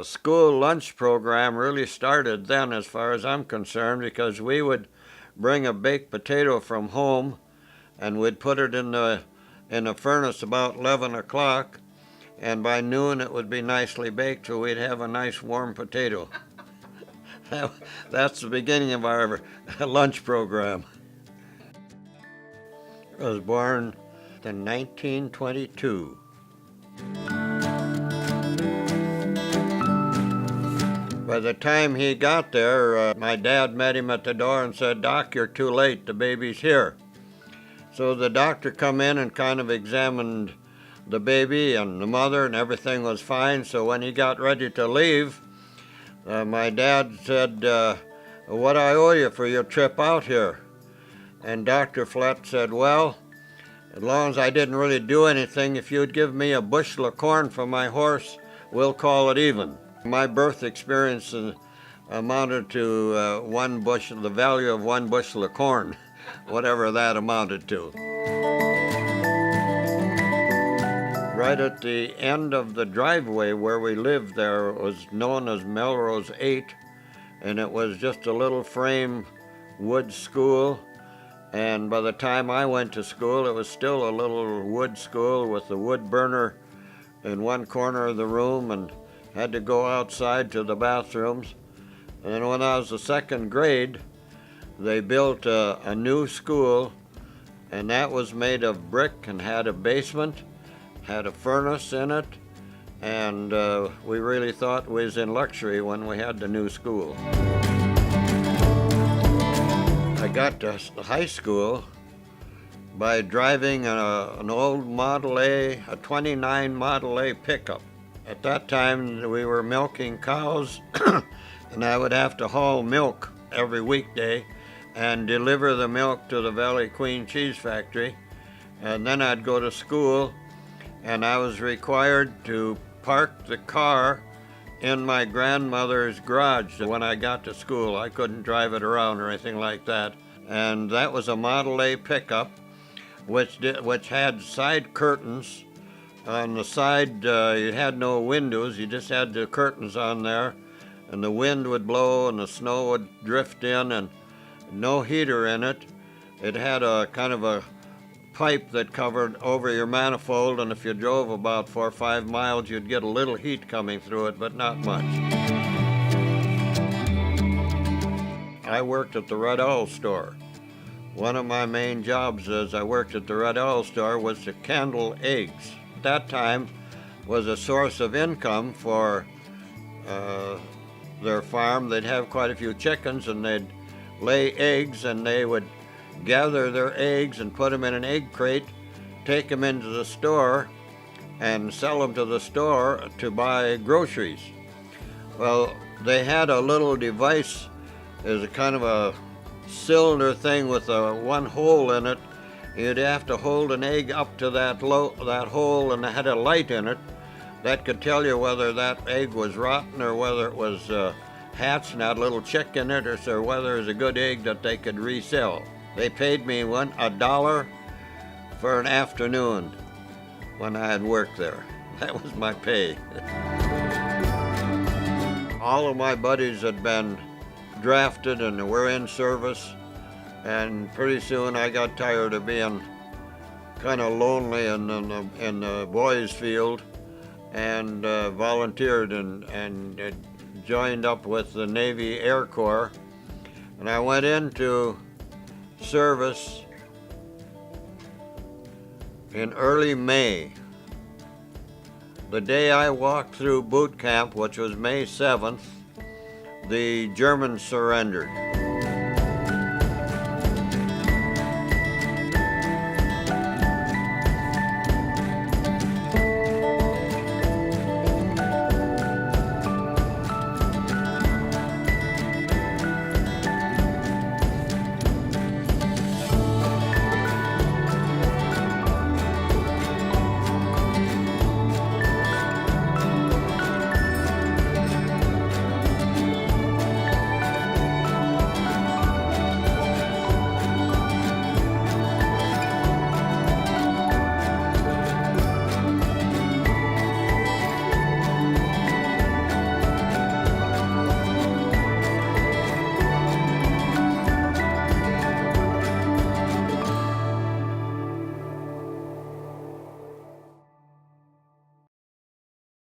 School lunch program really started then, as far as I'm concerned, because we would bring a baked potato from home and we'd put it in the furnace about 11 o'clock, and by noon it would be nicely baked, so we'd have a nice warm potato. That's the beginning of our lunch program. I was born in 1922. By the time he got there, my dad met him at the door and said, "Doc, you're too late, the baby's here." So the doctor come in and kind of examined the baby and the mother, and everything was fine. So when he got ready to leave, my dad said, "What I owe you for your trip out here?" And Dr. Flett said, "Well, as long as I didn't really do anything, if you'd give me a bushel of corn for my horse, we'll call it even." My birth experience amounted to the value of one bushel of corn, whatever that amounted to. Right at the end of the driveway where we lived there was known as Melrose 8, and it was just a little frame wood school. And by the time I went to school, it was still a little wood school with the wood burner in one corner of the room, and had to go outside to the bathrooms. And then when I was in second grade, they built a new school, and that was made of brick and had a basement, had a furnace in it, and we really thought we was in luxury when we had the new school. I got to high school by driving an old Model A, a 29 Model A pickup. At that time, we were milking cows, and I would have to haul milk every weekday and deliver the milk to the Valley Queen Cheese Factory. And then I'd go to school, and I was required to park the car in my grandmother's garage. When I got to school, I couldn't drive it around or anything like that. And that was a Model A pickup, which had side curtains. On the side, you had no windows, you just had the curtains on there, and the wind would blow and the snow would drift in, and no heater in it. It had a kind of a pipe that covered over your manifold, and if you drove about 4 or 5 miles, you'd get a little heat coming through it, but not much. I worked at the Red Owl store. One of my main jobs as I worked at the Red Owl store was to candle eggs. At that time was a source of income for their farm. They'd have quite a few chickens, and they'd lay eggs, and they would gather their eggs and put them in an egg crate, take them into the store, and sell them to the store to buy groceries. Well, they had a little device, as a kind of a cylinder thing with one hole in it. You'd have to hold an egg up to that hole, and it had a light in it that could tell you whether that egg was rotten or whether it was hatched and had a little chick in it, or whether it was a good egg that they could resell. They paid me $1 for an afternoon when I had worked there. That was my pay. All of my buddies had been drafted and were in service. And pretty soon I got tired of being kind of lonely in the boys' field, and volunteered and joined up with the Navy Air Corps. And I went into service in early May. The day I walked through boot camp, which was May 7th, the Germans surrendered.